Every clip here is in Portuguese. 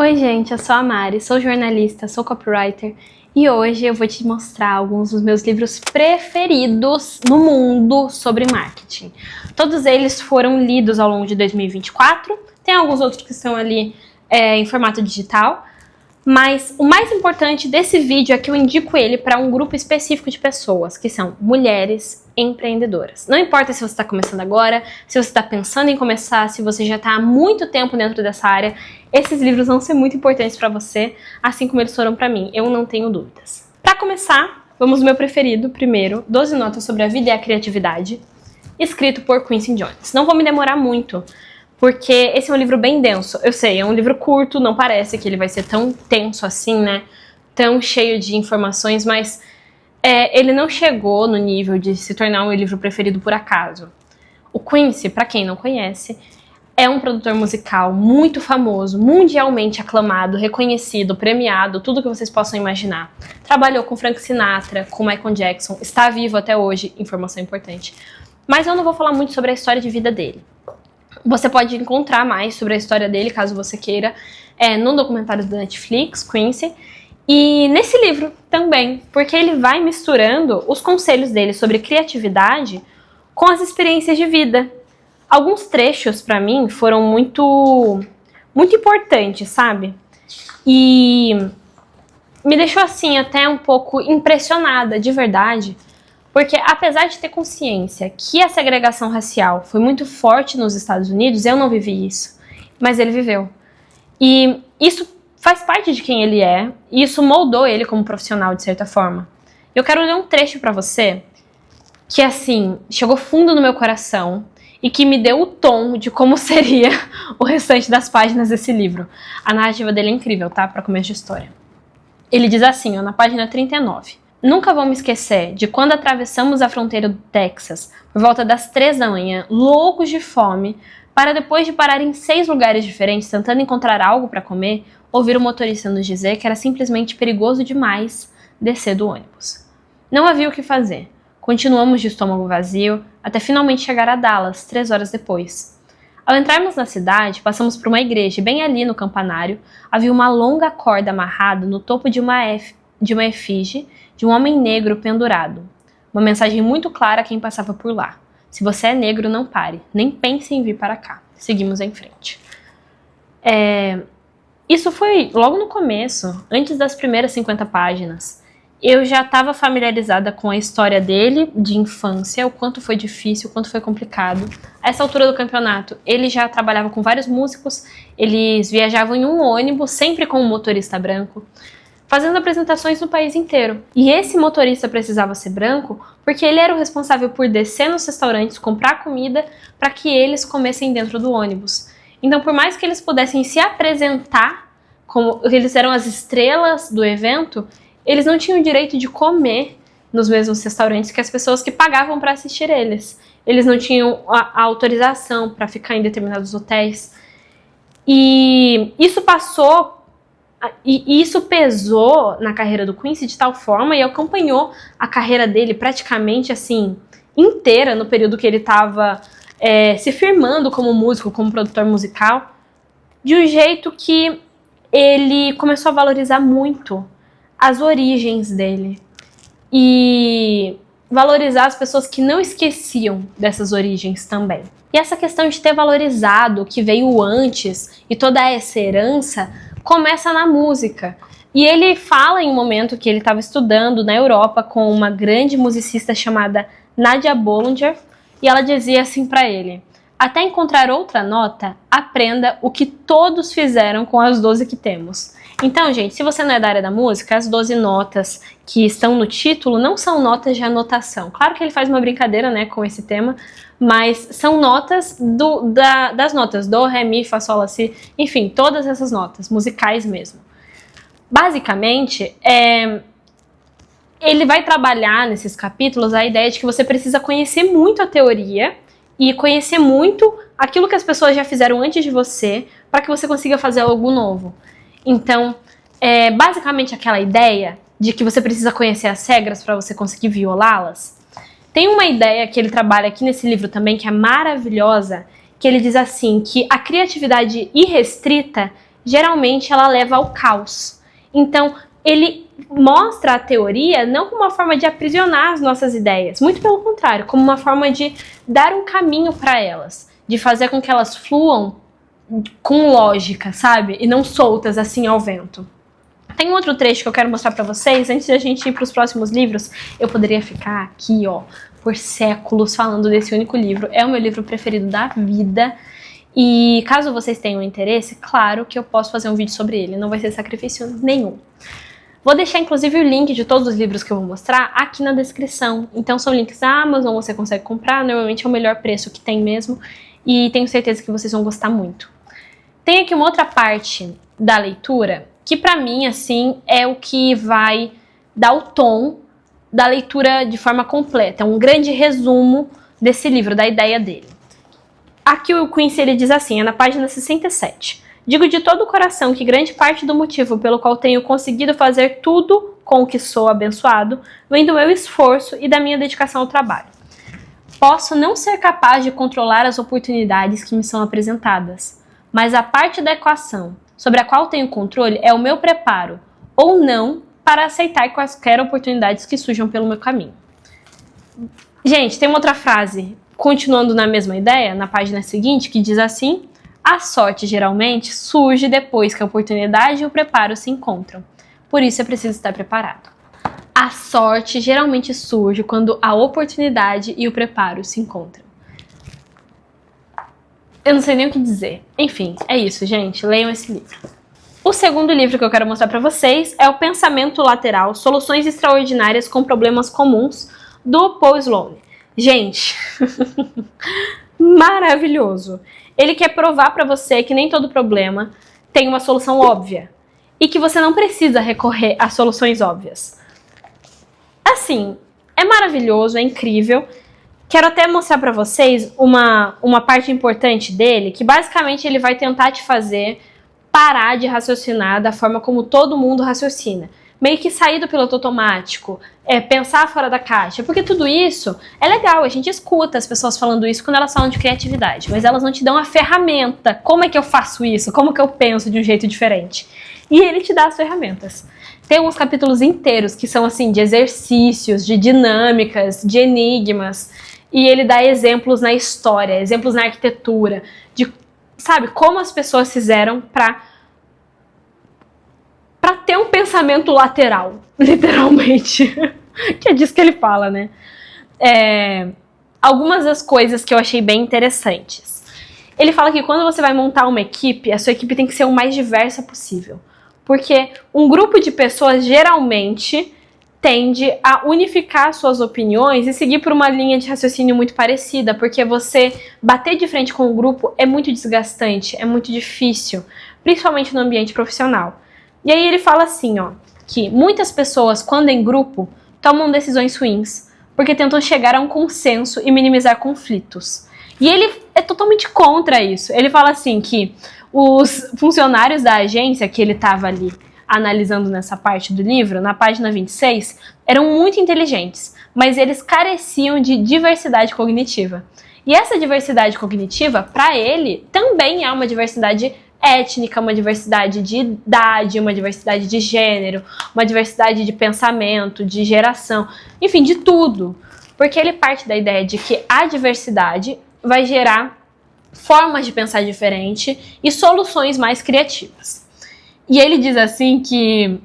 Oi gente, eu sou a Mari, sou jornalista, sou copywriter e hoje eu vou te mostrar alguns dos meus livros preferidos no mundo sobre marketing. Todos eles foram lidos ao longo de 2024, tem alguns outros que estão ali em formato digital, mas o mais importante desse vídeo é que eu indico ele para um grupo específico de pessoas, que são mulheres empreendedoras. Não importa se você está começando agora, se você está pensando em começar, se você já está há muito tempo dentro dessa área, esses livros vão ser muito importantes para você, assim como eles foram para mim, eu não tenho dúvidas. Para começar, vamos ao meu preferido, primeiro, 12 Notas sobre a Vida e a Criatividade, escrito por Quincy Jones. Não vou me demorar muito, porque esse é um livro bem denso. Eu sei, é um livro curto, não parece que ele vai ser tão tenso assim, né? Tão cheio de informações, mas ele não chegou no nível de se tornar o meu livro preferido por acaso. O Quincy, para quem não conhece, é um produtor musical muito famoso, mundialmente aclamado, reconhecido, premiado, tudo que vocês possam imaginar. Trabalhou com Frank Sinatra, com Michael Jackson, está vivo até hoje, informação importante. Mas eu não vou falar muito sobre a história de vida dele. Você pode encontrar mais sobre a história dele, caso você queira, no documentário da Netflix, Quincy, e nesse livro também, porque ele vai misturando os conselhos dele sobre criatividade com as experiências de vida. Alguns trechos, pra mim, foram muito importantes, sabe? E me deixou, assim, até um pouco impressionada, de verdade, porque apesar de ter consciência que a segregação racial foi muito forte nos Estados Unidos, eu não vivi isso, mas ele viveu. E isso faz parte de quem ele é, e isso moldou ele como profissional, de certa forma. Eu quero ler um trecho pra você que, assim, chegou fundo no meu coração e que me deu o tom de como seria o restante das páginas desse livro. A narrativa dele é incrível, tá? Pra começo de história. Ele diz assim, ó, na página 39. Nunca vou me esquecer de quando atravessamos a fronteira do Texas por volta das 3 da manhã, loucos de fome, para depois de parar em 6 lugares diferentes tentando encontrar algo para comer, ouvir o motorista nos dizer que era simplesmente perigoso demais descer do ônibus. Não havia o que fazer. Continuamos de estômago vazio até finalmente chegar a Dallas, 3 horas depois. Ao entrarmos na cidade, passamos por uma igreja e bem ali no campanário havia uma longa corda amarrada no topo de uma efígie de um homem negro pendurado. Uma mensagem muito clara a quem passava por lá. Se você é negro, não pare. Nem pense em vir para cá. Seguimos em frente. Isso foi logo no começo, antes das primeiras 50 páginas. Eu já estava familiarizada com a história dele, de infância, o quanto foi difícil, o quanto foi complicado. A essa altura do campeonato, ele já trabalhava com vários músicos, eles viajavam em um ônibus, sempre com um motorista branco, fazendo apresentações no país inteiro. E esse motorista precisava ser branco porque ele era o responsável por descer nos restaurantes, comprar comida para que eles comessem dentro do ônibus. Então, por mais que eles pudessem se apresentar como eles eram as estrelas do evento, eles não tinham o direito de comer nos mesmos restaurantes que as pessoas que pagavam para assistir eles. Eles não tinham a autorização para ficar em determinados hotéis. E isso isso pesou na carreira do Quincy de tal forma e acompanhou a carreira dele praticamente assim inteira no período que ele estava se firmando como músico, como produtor musical, de um jeito que ele começou a valorizar muito as origens dele e valorizar as pessoas que não esqueciam dessas origens também. E essa questão de ter valorizado o que veio antes e toda essa herança começa na música. E ele fala em um momento que ele estava estudando na Europa com uma grande musicista chamada Nadia Boulanger, e ela dizia assim para ele: até encontrar outra nota, aprenda o que todos fizeram com as 12 que temos. Então, gente, se você não é da área da música, as 12 notas que estão no título não são notas de anotação. Claro que ele faz uma brincadeira, né, com esse tema, mas são notas das notas do, ré, mi, fá, sol, lá, si, enfim, todas essas notas, musicais mesmo. Basicamente, ele vai trabalhar nesses capítulos a ideia de que você precisa conhecer muito a teoria e conhecer muito aquilo que as pessoas já fizeram antes de você para que você consiga fazer algo novo. Então, basicamente aquela ideia de que você precisa conhecer as regras para você conseguir violá-las. Tem uma ideia que ele trabalha aqui nesse livro também, que é maravilhosa, que ele diz assim, que a criatividade irrestrita geralmente ela leva ao caos. Então, ele mostra a teoria não como uma forma de aprisionar as nossas ideias, muito pelo contrário, como uma forma de dar um caminho para elas, de fazer com que elas fluam com lógica, sabe? E não soltas assim ao vento. Tem um outro trecho que eu quero mostrar para vocês, antes de a gente ir para os próximos livros. Eu poderia ficar aqui, ó, por séculos falando desse único livro. É o meu livro preferido da vida. E caso vocês tenham interesse, claro que eu posso fazer um vídeo sobre ele, não vai ser sacrifício nenhum. Vou deixar inclusive o link de todos os livros que eu vou mostrar aqui na descrição. Então são links da Amazon, você consegue comprar, normalmente é o melhor preço que tem mesmo. E tenho certeza que vocês vão gostar muito. Tem aqui uma outra parte da leitura que pra mim, assim, é o que vai dar o tom da leitura de forma completa. É um grande resumo desse livro, da ideia dele. Aqui o Quincy ele diz assim, é na página 67. Digo de todo o coração que grande parte do motivo pelo qual tenho conseguido fazer tudo com o que sou abençoado vem do meu esforço e da minha dedicação ao trabalho. Posso não ser capaz de controlar as oportunidades que me são apresentadas, mas a parte da equação sobre a qual tenho controle é o meu preparo, ou não, para aceitar quaisquer oportunidades que surjam pelo meu caminho. Gente, tem uma outra frase, continuando na mesma ideia, na página seguinte, que diz assim: a sorte geralmente surge depois que a oportunidade e o preparo se encontram. Por isso é preciso estar preparado. A sorte geralmente surge quando a oportunidade e o preparo se encontram. Eu não sei nem o que dizer. Enfim, é isso, gente. Leiam esse livro. O segundo livro que eu quero mostrar para vocês é O Pensamento Lateral, Soluções Extraordinárias com Problemas Comuns, do Paul Sloan. Gente, maravilhoso. Ele quer provar para você que nem todo problema tem uma solução óbvia e que você não precisa recorrer a soluções óbvias. Assim, é maravilhoso, é incrível. Quero até mostrar para vocês uma parte importante dele, que basicamente ele vai tentar te fazer parar de raciocinar da forma como todo mundo raciocina. Meio que sair do piloto automático, pensar fora da caixa, porque tudo isso é legal, a gente escuta as pessoas falando isso quando elas falam de criatividade, mas elas não te dão a ferramenta. Como é que eu faço isso? Como que eu penso de um jeito diferente? E ele te dá as ferramentas. Tem alguns capítulos inteiros que são assim, de exercícios, de dinâmicas, de enigmas, e ele dá exemplos na história, exemplos na arquitetura, de, sabe, como as pessoas fizeram para ter um pensamento lateral, literalmente, que é disso que ele fala, né? Algumas das coisas que eu achei bem interessantes. Ele fala que quando você vai montar uma equipe, a sua equipe tem que ser o mais diversa possível, porque um grupo de pessoas geralmente tende a unificar suas opiniões e seguir por uma linha de raciocínio muito parecida, porque você bater de frente com o grupo é muito desgastante, é muito difícil, principalmente no ambiente profissional. E aí ele fala assim, ó, que muitas pessoas, quando em grupo, tomam decisões ruins, porque tentam chegar a um consenso e minimizar conflitos. E ele é totalmente contra isso. Ele fala assim que os funcionários da agência que ele estava ali analisando nessa parte do livro, na página 26, eram muito inteligentes, mas eles careciam de diversidade cognitiva. E essa diversidade cognitiva, para ele, também é uma diversidade étnica, uma diversidade de idade, uma diversidade de gênero, uma diversidade de pensamento, de geração, enfim, de tudo. Porque ele parte da ideia de que a diversidade vai gerar formas de pensar diferente e soluções mais criativas. E ele diz assim que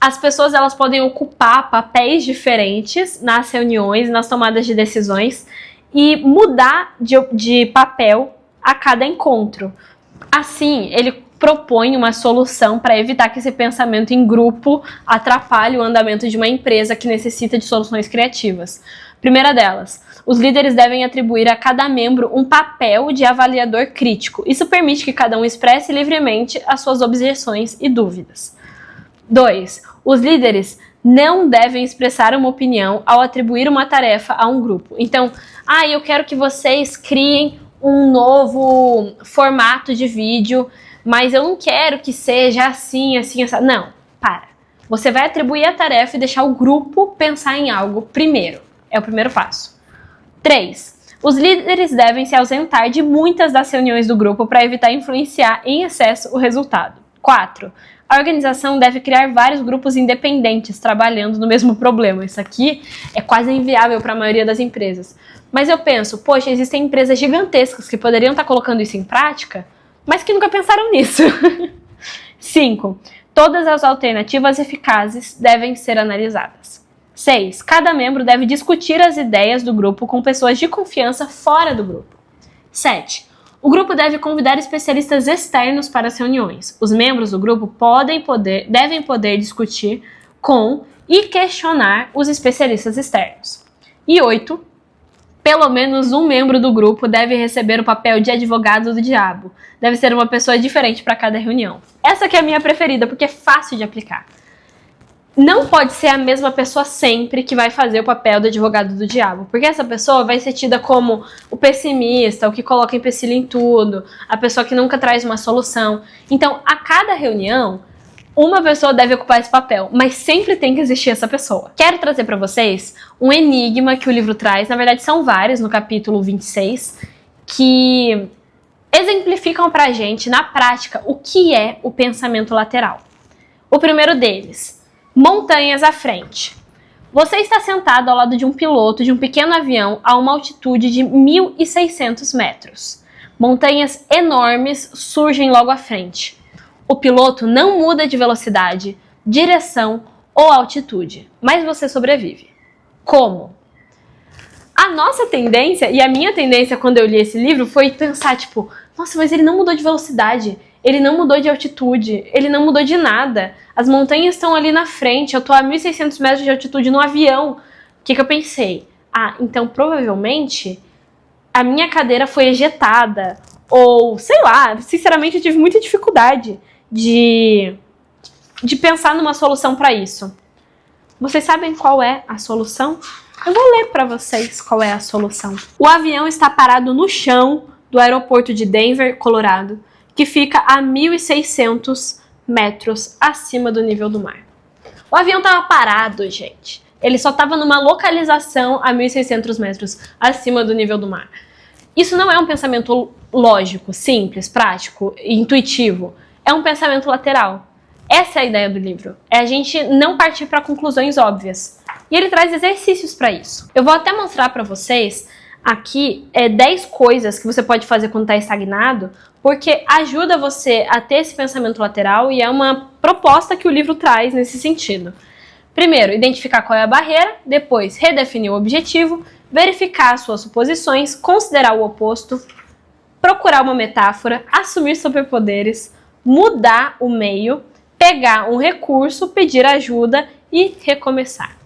as pessoas elas podem ocupar papéis diferentes nas reuniões, nas tomadas de decisões e mudar de papel a cada encontro. Assim, ele propõe uma solução para evitar que esse pensamento em grupo atrapalhe o andamento de uma empresa que necessita de soluções criativas. Primeira delas, os líderes devem atribuir a cada membro um papel de avaliador crítico. Isso permite que cada um expresse livremente as suas objeções e dúvidas. 2. Os líderes não devem expressar uma opinião ao atribuir uma tarefa a um grupo. Então, eu quero que vocês criem um novo formato de vídeo, mas eu não quero que seja assim, assim. Não, para. Você vai atribuir a tarefa e deixar o grupo pensar em algo primeiro. É o primeiro passo. 3. Os líderes devem se ausentar de muitas das reuniões do grupo para evitar influenciar em excesso o resultado. 4. A organização deve criar vários grupos independentes trabalhando no mesmo problema. Isso aqui é quase inviável para a maioria das empresas. Mas eu penso, poxa, existem empresas gigantescas que poderiam estar colocando isso em prática, mas que nunca pensaram nisso. 5. Todas as alternativas eficazes devem ser analisadas. 6. Cada membro deve discutir as ideias do grupo com pessoas de confiança fora do grupo. 7. O grupo deve convidar especialistas externos para as reuniões. Os membros do grupo devem poder discutir com e questionar os especialistas externos. E 8. Pelo menos um membro do grupo deve receber o papel de advogado do diabo. Deve ser uma pessoa diferente para cada reunião. Essa aqui é a minha preferida, porque é fácil de aplicar. Não pode ser a mesma pessoa sempre que vai fazer o papel do advogado do diabo, porque essa pessoa vai ser tida como o pessimista, o que coloca empecilho em tudo, a pessoa que nunca traz uma solução. Então, a cada reunião, uma pessoa deve ocupar esse papel, mas sempre tem que existir essa pessoa. Quero trazer para vocês um enigma que o livro traz, na verdade são vários, no capítulo 26, que exemplificam pra gente, na prática, o que é o pensamento lateral. O primeiro deles: montanhas à frente. Você está sentado ao lado de um piloto de um pequeno avião a uma altitude de 1.600 metros. Montanhas enormes surgem logo à frente. O piloto não muda de velocidade, direção ou altitude, mas você sobrevive. Como? A nossa tendência, e a minha tendência quando eu li esse livro, foi pensar, tipo, nossa, mas ele não mudou de velocidade, ele não mudou de altitude, ele não mudou de nada. As montanhas estão ali na frente, eu tô a 1.600 metros de altitude no avião. O que eu pensei? Ah, então provavelmente a minha cadeira foi ejetada. Ou, sei lá, sinceramente eu tive muita dificuldade de pensar numa solução para isso. Vocês sabem qual é a solução? Eu vou ler para vocês qual é a solução. O avião está parado no chão do aeroporto de Denver, Colorado, que fica a 1.600 metros acima do nível do mar. O avião estava parado, gente. Ele só estava numa localização a 1.600 metros acima do nível do mar. Isso não é um pensamento lógico, simples, prático, intuitivo. É um pensamento lateral. Essa é a ideia do livro. É a gente não partir para conclusões óbvias. E ele traz exercícios para isso. Eu vou até mostrar para vocês aqui 10 coisas que você pode fazer quando está estagnado, porque ajuda você a ter esse pensamento lateral e é uma proposta que o livro traz nesse sentido. Primeiro, identificar qual é a barreira, depois redefinir o objetivo, verificar as suas suposições, considerar o oposto, procurar uma metáfora, assumir superpoderes, mudar o meio, pegar um recurso, pedir ajuda e recomeçar.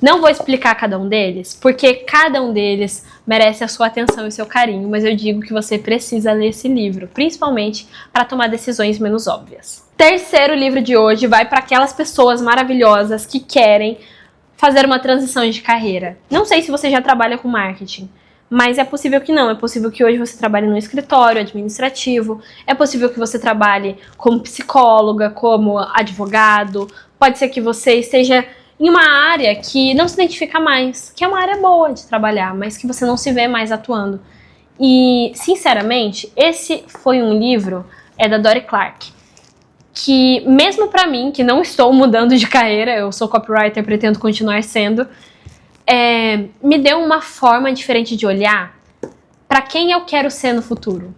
Não vou explicar cada um deles, porque cada um deles merece a sua atenção e seu carinho, mas eu digo que você precisa ler esse livro, principalmente para tomar decisões menos óbvias. Terceiro livro de hoje vai para aquelas pessoas maravilhosas que querem fazer uma transição de carreira. Não sei se você já trabalha com marketing, mas é possível que não. É possível que hoje você trabalhe no escritório administrativo, é possível que você trabalhe como psicóloga, como advogado, pode ser que você esteja em uma área que não se identifica mais, que é uma área boa de trabalhar, mas que você não se vê mais atuando. E, sinceramente, esse foi um livro, da Dorie Clark, que mesmo pra mim, que não estou mudando de carreira, eu sou copywriter, pretendo continuar sendo, me deu uma forma diferente de olhar para quem eu quero ser no futuro.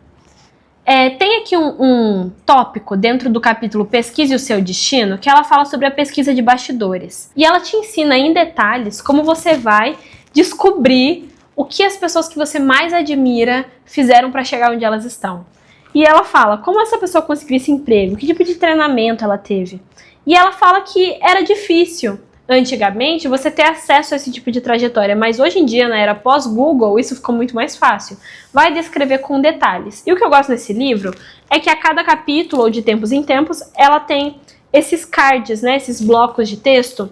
Tem aqui um tópico dentro do capítulo Pesquise o Seu Destino, que ela fala sobre a pesquisa de bastidores. E ela te ensina em detalhes como você vai descobrir o que as pessoas que você mais admira fizeram para chegar onde elas estão. E ela fala como essa pessoa conseguiu esse emprego, que tipo de treinamento ela teve. E ela fala que era difícil antigamente você ter acesso a esse tipo de trajetória, mas hoje em dia, na era pós-Google, isso ficou muito mais fácil. Vai descrever com detalhes. E o que eu gosto nesse livro é que a cada capítulo, ou de tempos em tempos, ela tem esses cards, né, esses blocos de texto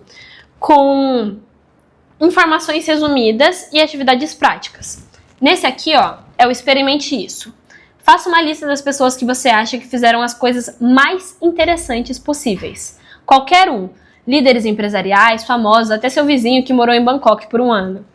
com informações resumidas e atividades práticas. Nesse aqui, ó, é o Experimente Isso. Faça uma lista das pessoas que você acha que fizeram as coisas mais interessantes possíveis. Qualquer um. Líderes empresariais, famosos, até seu vizinho que morou em Bangkok por um ano.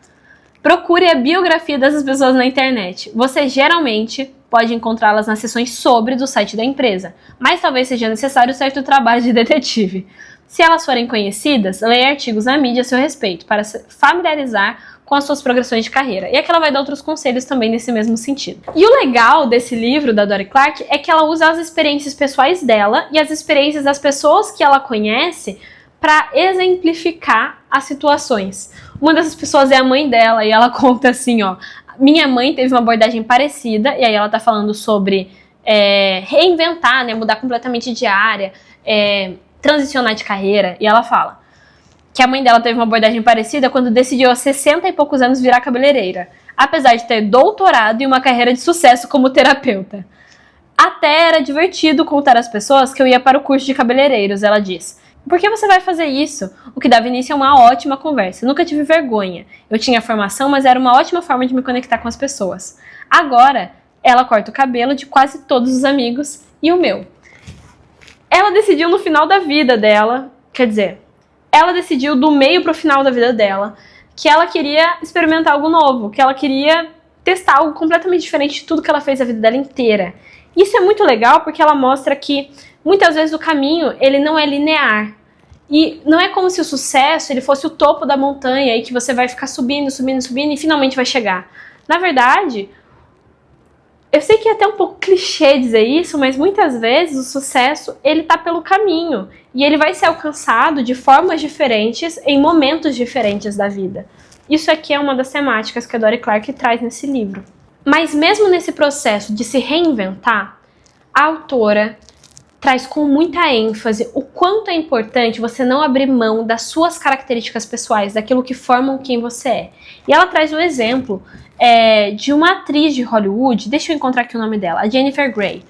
Procure a biografia dessas pessoas na internet. Você geralmente pode encontrá-las nas seções sobre do site da empresa, mas talvez seja necessário certo trabalho de detetive. Se elas forem conhecidas, leia artigos na mídia a seu respeito, para se familiarizar com as suas progressões de carreira. E aqui ela vai dar outros conselhos também nesse mesmo sentido. E o legal desse livro da Dorie Clark é que ela usa as experiências pessoais dela e as experiências das pessoas que ela conhece para exemplificar as situações. Uma dessas pessoas é a mãe dela e ela conta assim, ó, minha mãe teve uma abordagem parecida, e aí ela tá falando sobre reinventar, né, mudar completamente de área, transicionar de carreira, e ela fala que a mãe dela teve uma abordagem parecida quando decidiu aos 60 e poucos anos virar cabeleireira, apesar de ter doutorado e uma carreira de sucesso como terapeuta. Até era divertido contar às pessoas que eu ia para o curso de cabeleireiros, ela diz. Por que você vai fazer isso? O que dava início a uma ótima conversa. Nunca tive vergonha. Eu tinha formação, mas era uma ótima forma de me conectar com as pessoas. Agora, ela corta o cabelo de quase todos os amigos e o meu. Ela decidiu no final da vida dela, quer dizer, ela decidiu do meio pro final da vida dela que ela queria experimentar algo novo, que ela queria testar algo completamente diferente de tudo que ela fez a vida dela inteira. Isso é muito legal porque ela mostra que muitas vezes o caminho ele não é linear. E não é como se o sucesso ele fosse o topo da montanha e que você vai ficar subindo, subindo, subindo e finalmente vai chegar. Na verdade, eu sei que é até um pouco clichê dizer isso, mas muitas vezes o sucesso ele tá pelo caminho e ele vai ser alcançado de formas diferentes em momentos diferentes da vida. Isso aqui é uma das temáticas que a Dorie Clark traz nesse livro. Mas mesmo nesse processo de se reinventar, a autora traz com muita ênfase o quanto é importante você não abrir mão das suas características pessoais, daquilo que formam quem você é. E ela traz o exemplo de uma atriz de Hollywood, deixa eu encontrar aqui o nome dela, a Jennifer Grey,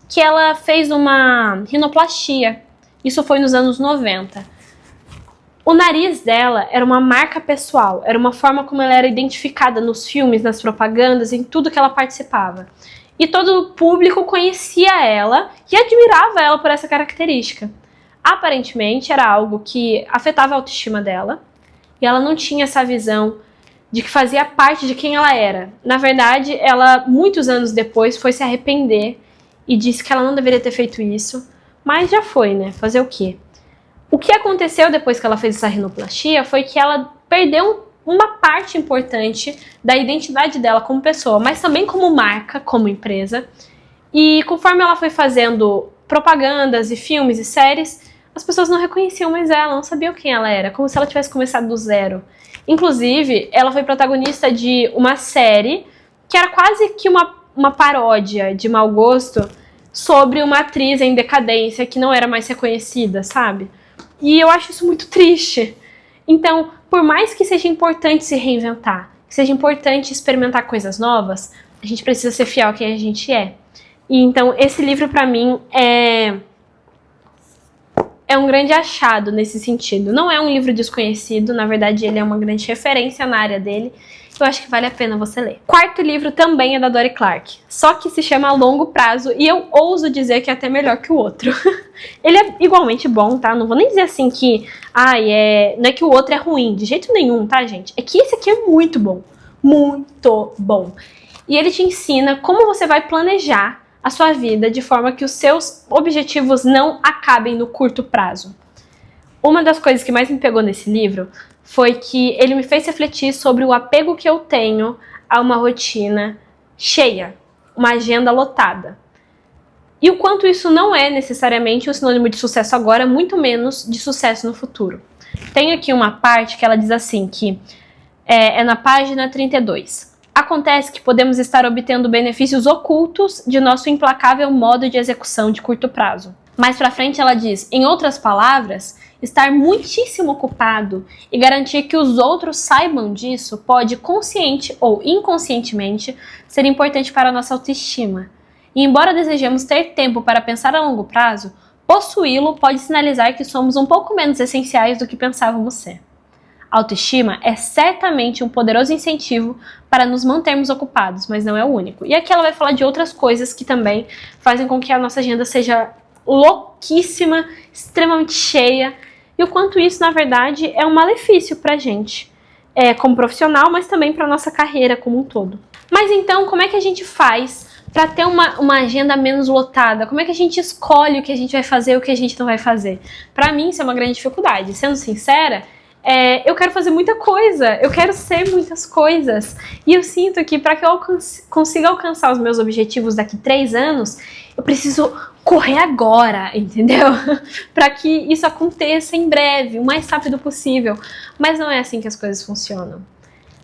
que ela fez uma rinoplastia. Isso foi nos anos 90. O nariz dela era uma marca pessoal, era uma forma como ela era identificada nos filmes, nas propagandas, em tudo que ela participava. E todo o público conhecia ela e admirava ela por essa característica. Aparentemente era algo que afetava a autoestima dela e ela não tinha essa visão de que fazia parte de quem ela era. Na verdade, ela, muitos anos depois, foi se arrepender e disse que ela não deveria ter feito isso, mas já foi, né? Fazer o quê? O que aconteceu depois que ela fez essa rinoplastia foi que ela perdeu uma parte importante da identidade dela como pessoa, mas também como marca, como empresa. E conforme ela foi fazendo propagandas e filmes e séries, as pessoas não reconheciam mais ela, não sabiam quem ela era, como se ela tivesse começado do zero. Inclusive, ela foi protagonista de uma série que era quase que uma paródia de mau gosto sobre uma atriz em decadência que não era mais reconhecida, sabe? E eu acho isso muito triste. Então, por mais que seja importante se reinventar, que seja importante experimentar coisas novas, a gente precisa ser fiel a quem a gente é. E então, esse livro pra mim é um grande achado nesse sentido. Não é um livro desconhecido, na verdade ele é uma grande referência na área dele. Eu acho que vale a pena você ler. Quarto livro também é da Dorie Clark, só que se chama A Longo Prazo e eu ouso dizer que é até melhor que o outro. Ele é igualmente bom, tá? Não vou nem dizer assim que não é que o outro é ruim, de jeito nenhum, tá, gente? É que esse aqui é muito bom, muito bom. E ele te ensina como você vai planejar a sua vida de forma que os seus objetivos não acabem no curto prazo. Uma das coisas que mais me pegou nesse livro foi que ele me fez refletir sobre o apego que eu tenho a uma rotina cheia, uma agenda lotada. E o quanto isso não é necessariamente um sinônimo de sucesso agora, muito menos de sucesso no futuro. Tem aqui uma parte que ela diz assim, que é na página 32. Acontece que podemos estar obtendo benefícios ocultos de nosso implacável modo de execução de curto prazo. Mais pra frente ela diz, em outras palavras, estar muitíssimo ocupado e garantir que os outros saibam disso pode, consciente ou inconscientemente, ser importante para a nossa autoestima. E embora desejemos ter tempo para pensar a longo prazo, possuí-lo pode sinalizar que somos um pouco menos essenciais do que pensávamos ser. A autoestima é certamente um poderoso incentivo para nos mantermos ocupados, mas não é o único. E aqui ela vai falar de outras coisas que também fazem com que a nossa agenda seja louquíssima, extremamente cheia, e o quanto isso, na verdade, é um malefício pra gente. como profissional, mas também para nossa carreira como um todo. Mas então, como é que a gente faz para ter uma agenda menos lotada? Como é que a gente escolhe o que a gente vai fazer e o que a gente não vai fazer? Para mim, isso é uma grande dificuldade. Sendo sincera, eu quero fazer muita coisa, eu quero ser muitas coisas. E eu sinto que para que eu consiga alcançar os meus objetivos daqui 3 anos, eu preciso correr agora, entendeu? Para que isso aconteça em breve, o mais rápido possível. Mas não é assim que as coisas funcionam.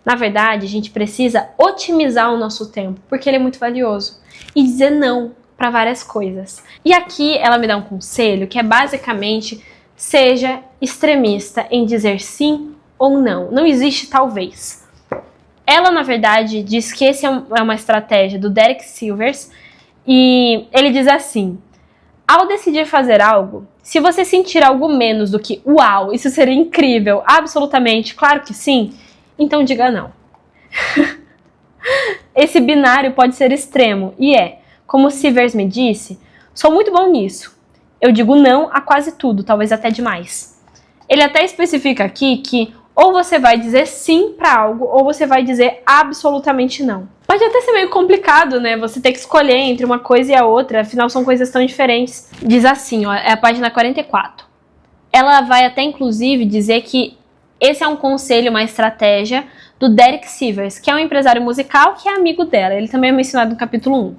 Na verdade, a gente precisa otimizar o nosso tempo, porque ele é muito valioso. E dizer não para várias coisas. E aqui ela me dá um conselho que é basicamente: seja extremista em dizer sim ou não. Não existe talvez. Ela, na verdade, diz que essa é uma estratégia do Derek Sivers. E ele diz assim: ao decidir fazer algo, se você sentir algo menos do que uau, isso seria incrível, absolutamente, claro que sim, então diga não. Esse binário pode ser extremo e como Sivers me disse, sou muito bom nisso. Eu digo não a quase tudo, talvez até demais. Ele até especifica aqui que ou você vai dizer sim para algo ou você vai dizer absolutamente não. Pode até ser meio complicado, né? Você ter que escolher entre uma coisa e a outra, afinal são coisas tão diferentes. Diz assim, ó, é a página 44. Ela vai até inclusive dizer que esse é um conselho, uma estratégia do Derek Sivers, que é um empresário musical que é amigo dela. Ele também é mencionado no capítulo 1.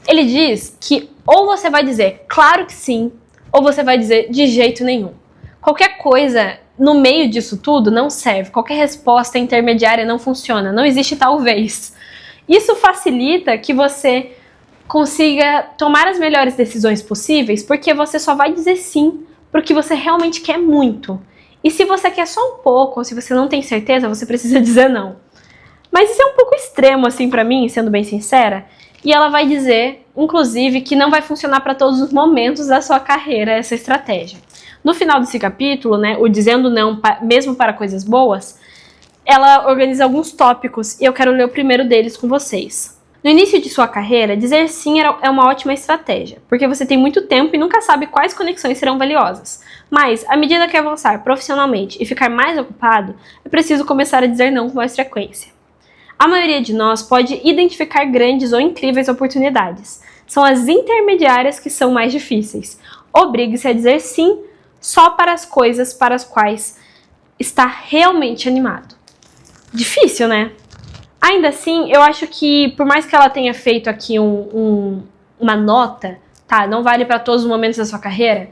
Ele diz que ou você vai dizer claro que sim, ou você vai dizer de jeito nenhum. Qualquer coisa no meio disso tudo não serve. Qualquer resposta intermediária não funciona. Não existe talvez. Isso facilita que você consiga tomar as melhores decisões possíveis, porque você só vai dizer sim porque você realmente quer muito. E se você quer só um pouco, ou se você não tem certeza, você precisa dizer não. Mas isso é um pouco extremo, assim, pra mim, sendo bem sincera. E ela vai dizer, inclusive, que não vai funcionar para todos os momentos da sua carreira essa estratégia. No final desse capítulo, né, o dizendo não mesmo para coisas boas, ela organiza alguns tópicos e eu quero ler o primeiro deles com vocês. No início de sua carreira, dizer sim é uma ótima estratégia, porque você tem muito tempo e nunca sabe quais conexões serão valiosas. Mas, à medida que avançar profissionalmente e ficar mais ocupado, é preciso começar a dizer não com mais frequência. A maioria de nós pode identificar grandes ou incríveis oportunidades. São as intermediárias que são mais difíceis. Obrigue-se a dizer sim só para as coisas para as quais está realmente animado. Difícil, né? Ainda assim, eu acho que, por mais que ela tenha feito aqui uma nota, tá? Não vale para todos os momentos da sua carreira.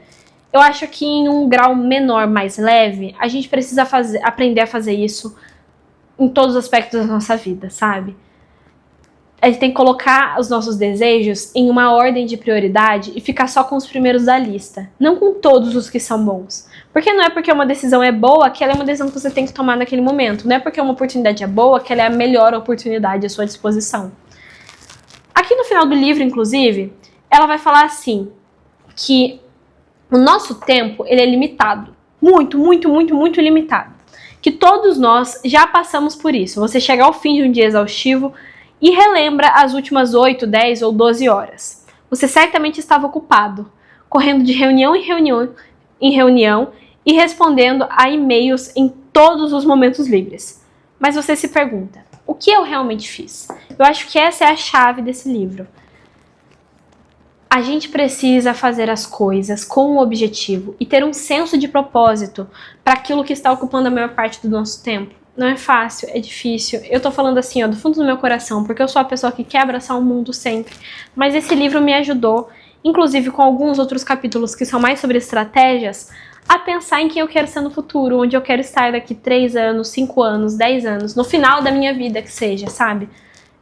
Eu acho que em um grau menor, mais leve, a gente precisa aprender a fazer isso em todos os aspectos da nossa vida, sabe? A gente tem que colocar os nossos desejos em uma ordem de prioridade e ficar só com os primeiros da lista, não com todos os que são bons. Porque não é porque uma decisão é boa que ela é uma decisão que você tem que tomar naquele momento. Não é porque uma oportunidade é boa que ela é a melhor oportunidade à sua disposição. Aqui no final do livro, inclusive, ela vai falar assim, que o nosso tempo ele é limitado. Muito, muito, muito, muito limitado. Que todos nós já passamos por isso. Você chega ao fim de um dia exaustivo e relembra as últimas 8, 10 ou 12 horas. Você certamente estava ocupado, correndo de reunião em reunião e respondendo a e-mails em todos os momentos livres. Mas você se pergunta, o que eu realmente fiz? Eu acho que essa é a chave desse livro. A gente precisa fazer as coisas com um objetivo e ter um senso de propósito para aquilo que está ocupando a maior parte do nosso tempo. Não é fácil, é difícil. Eu tô falando assim, ó, do fundo do meu coração, porque eu sou a pessoa que quer abraçar o mundo sempre. Mas esse livro me ajudou, inclusive com alguns outros capítulos que são mais sobre estratégias, a pensar em quem eu quero ser no futuro, onde eu quero estar daqui 3 anos, 5 anos, 10 anos, no final da minha vida que seja, sabe?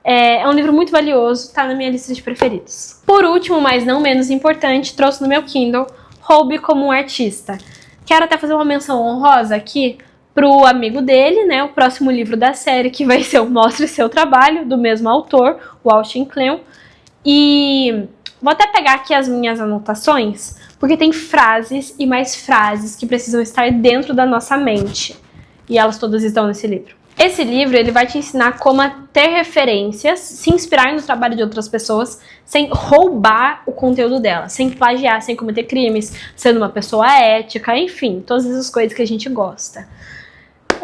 É um livro muito valioso, tá na minha lista de preferidos. Por último, mas não menos importante, trouxe no meu Kindle Roube como um Artista. Quero até fazer uma menção honrosa aqui pro amigo dele, né, o próximo livro da série, que vai ser o Mostre Seu Trabalho, do mesmo autor, o Austin Kleon. E vou até pegar aqui as minhas anotações, porque tem frases e mais frases que precisam estar dentro da nossa mente. E elas todas estão nesse livro. Esse livro ele vai te ensinar como a ter referências, se inspirar no trabalho de outras pessoas, sem roubar o conteúdo dela, sem plagiar, sem cometer crimes, sendo uma pessoa ética, enfim, todas essas coisas que a gente gosta.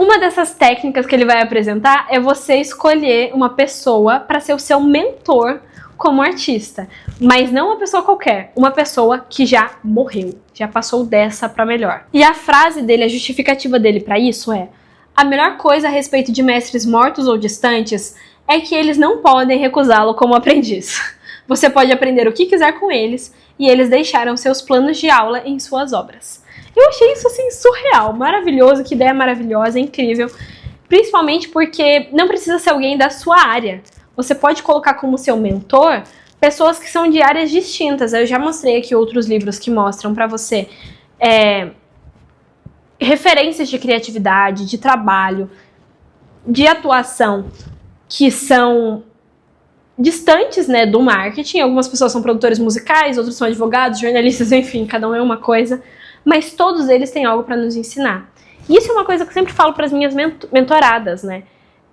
Uma dessas técnicas que ele vai apresentar é você escolher uma pessoa para ser o seu mentor como artista, mas não uma pessoa qualquer, uma pessoa que já morreu, já passou dessa para melhor. E a frase dele, a justificativa dele para isso é: a melhor coisa a respeito de mestres mortos ou distantes é que eles não podem recusá-lo como aprendiz. Você pode aprender o que quiser com eles e eles deixaram seus planos de aula em suas obras. Eu achei isso assim surreal, maravilhoso, que ideia maravilhosa, incrível, principalmente porque não precisa ser alguém da sua área. Você pode colocar como seu mentor pessoas que são de áreas distintas. Eu já mostrei aqui outros livros que mostram para você referências de criatividade, de trabalho, de atuação que são distantes, né, do marketing. Algumas pessoas são produtores musicais, outros são advogados, jornalistas, enfim, cada um é uma coisa, mas todos eles têm algo para nos ensinar. E isso é uma coisa que eu sempre falo para as minhas mentoradas, né?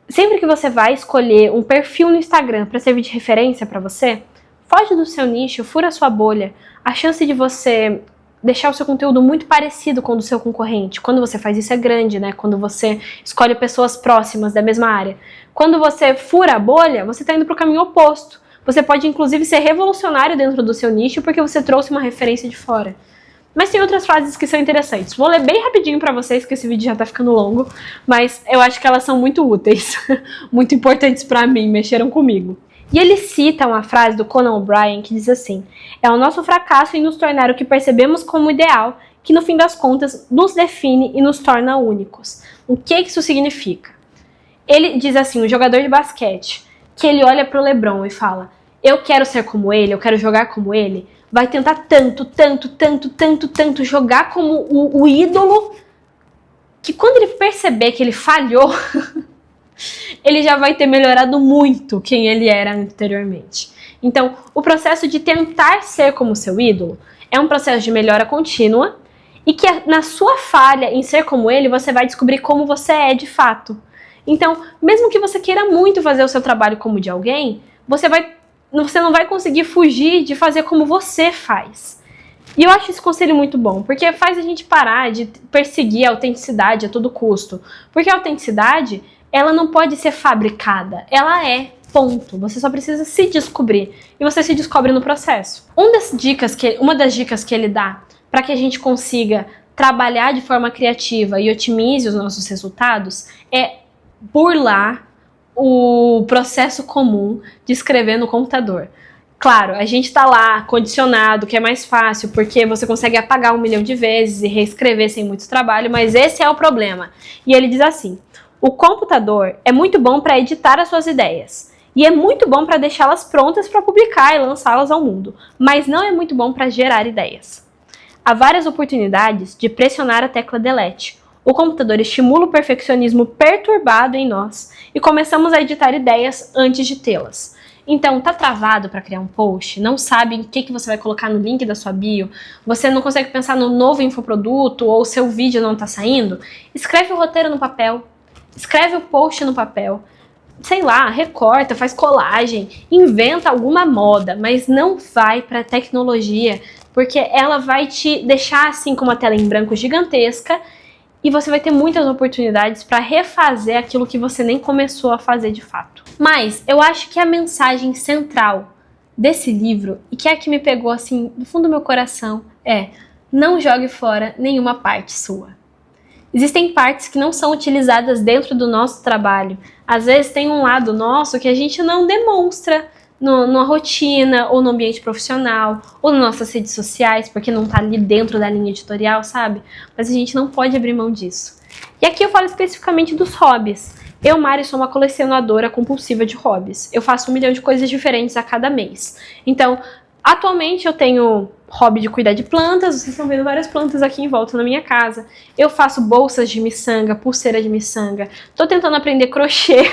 Sempre que você vai escolher um perfil no Instagram para servir de referência para você, foge do seu nicho, fura a sua bolha. A chance de você deixar o seu conteúdo muito parecido com o do seu concorrente, quando você faz isso é grande, né? Quando você escolhe pessoas próximas da mesma área. Quando você fura a bolha, você está indo para o caminho oposto. Você pode, inclusive, ser revolucionário dentro do seu nicho porque você trouxe uma referência de fora. Mas tem outras frases que são interessantes. Vou ler bem rapidinho pra vocês, que esse vídeo já tá ficando longo, mas eu acho que elas são muito úteis, muito importantes pra mim, mexeram comigo. E ele cita uma frase do Conan O'Brien que diz assim: é o nosso fracasso em nos tornar o que percebemos como ideal, que no fim das contas nos define e nos torna únicos. O que isso significa? Ele diz assim, um jogador de basquete, que ele olha pro LeBron e fala: eu quero ser como ele, eu quero jogar como ele, vai tentar tanto jogar como o ídolo, que quando ele perceber que ele falhou, ele já vai ter melhorado muito quem ele era anteriormente. Então, o processo de tentar ser como seu ídolo é um processo de melhora contínua e que na sua falha em ser como ele, você vai descobrir como você é de fato. Então, mesmo que você queira muito fazer o seu trabalho como o de alguém, você não vai conseguir fugir de fazer como você faz. E eu acho esse conselho muito bom, porque faz a gente parar de perseguir a autenticidade a todo custo. Porque a autenticidade, ela não pode ser fabricada, ela é, ponto. Você só precisa se descobrir, e você se descobre no processo. Uma das dicas que ele dá para que a gente consiga trabalhar de forma criativa e otimize os nossos resultados é burlar o processo comum de escrever no computador. Claro, a gente tá lá condicionado, que é mais fácil, porque você consegue apagar 1 milhão de vezes e reescrever sem muito trabalho, mas esse é o problema. E ele diz assim: o computador é muito bom para editar as suas ideias, e é muito bom para deixá-las prontas para publicar e lançá-las ao mundo, mas não é muito bom para gerar ideias. Há várias oportunidades de pressionar a tecla delete. O computador estimula o perfeccionismo perturbado em nós e começamos a editar ideias antes de tê-las. Então, tá travado para criar um post? Não sabe o que você vai colocar no link da sua bio? Você não consegue pensar no novo infoproduto ou seu vídeo não tá saindo? Escreve o roteiro no papel, escreve o post no papel, sei lá, recorta, faz colagem, inventa alguma moda, mas não vai para tecnologia, porque ela vai te deixar assim com uma tela em branco gigantesca e você vai ter muitas oportunidades para refazer aquilo que você nem começou a fazer de fato. Mas eu acho que a mensagem central desse livro, e que é a que me pegou assim do fundo do meu coração, é: não jogue fora nenhuma parte sua. Existem partes que não são utilizadas dentro do nosso trabalho. Às vezes tem um lado nosso que a gente não demonstra na rotina, ou no ambiente profissional, ou nas nossas redes sociais, porque não tá ali dentro da linha editorial, sabe? Mas a gente não pode abrir mão disso. E aqui eu falo especificamente dos hobbies. Eu, Mari, sou uma colecionadora compulsiva de hobbies. Eu faço 1 milhão de coisas diferentes a cada mês. Então, atualmente eu tenho hobby de cuidar de plantas, vocês estão vendo várias plantas aqui em volta na minha casa. Eu faço bolsas de miçanga, pulseira de miçanga. Tô tentando aprender crochê.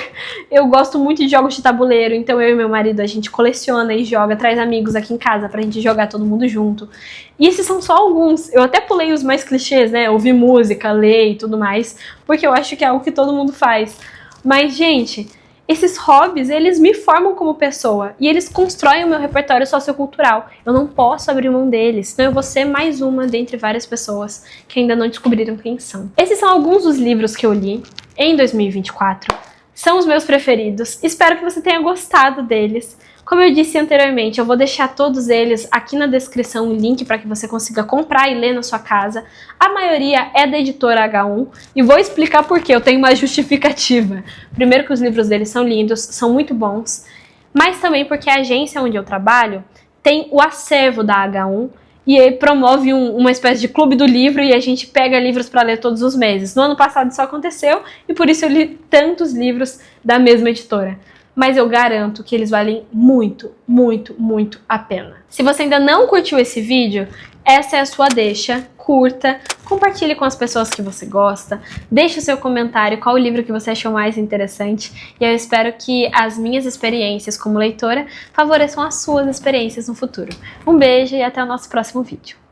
Eu gosto muito de jogos de tabuleiro, então eu e meu marido, a gente coleciona e joga, traz amigos aqui em casa pra gente jogar todo mundo junto. E esses são só alguns. Eu até pulei os mais clichês, né? Ouvir música, ler e tudo mais, porque eu acho que é algo que todo mundo faz. Mas, gente, esses hobbies, eles me formam como pessoa e eles constroem o meu repertório sociocultural. Eu não posso abrir mão deles, senão eu vou ser mais uma dentre várias pessoas que ainda não descobriram quem são. Esses são alguns dos livros que eu li. em 2024 são os meus preferidos. Espero que você tenha gostado deles. Como eu disse anteriormente, eu vou deixar todos eles aqui na descrição, o link para que você consiga comprar e ler na sua casa. A maioria é da editora H1 e vou explicar por quê, eu tenho uma justificativa. Primeiro que os livros deles são lindos, são muito bons, mas também porque a agência onde eu trabalho tem o acervo da H1 e aí promove uma espécie de clube do livro e a gente pega livros para ler todos os meses. No ano passado isso aconteceu e por isso eu li tantos livros da mesma editora. Mas eu garanto que eles valem muito, muito, muito a pena. Se você ainda não curtiu esse vídeo, essa é a sua deixa, curta, compartilhe com as pessoas que você gosta, deixe o seu comentário qual o livro que você achou mais interessante e eu espero que as minhas experiências como leitora favoreçam as suas experiências no futuro. Um beijo e até o nosso próximo vídeo.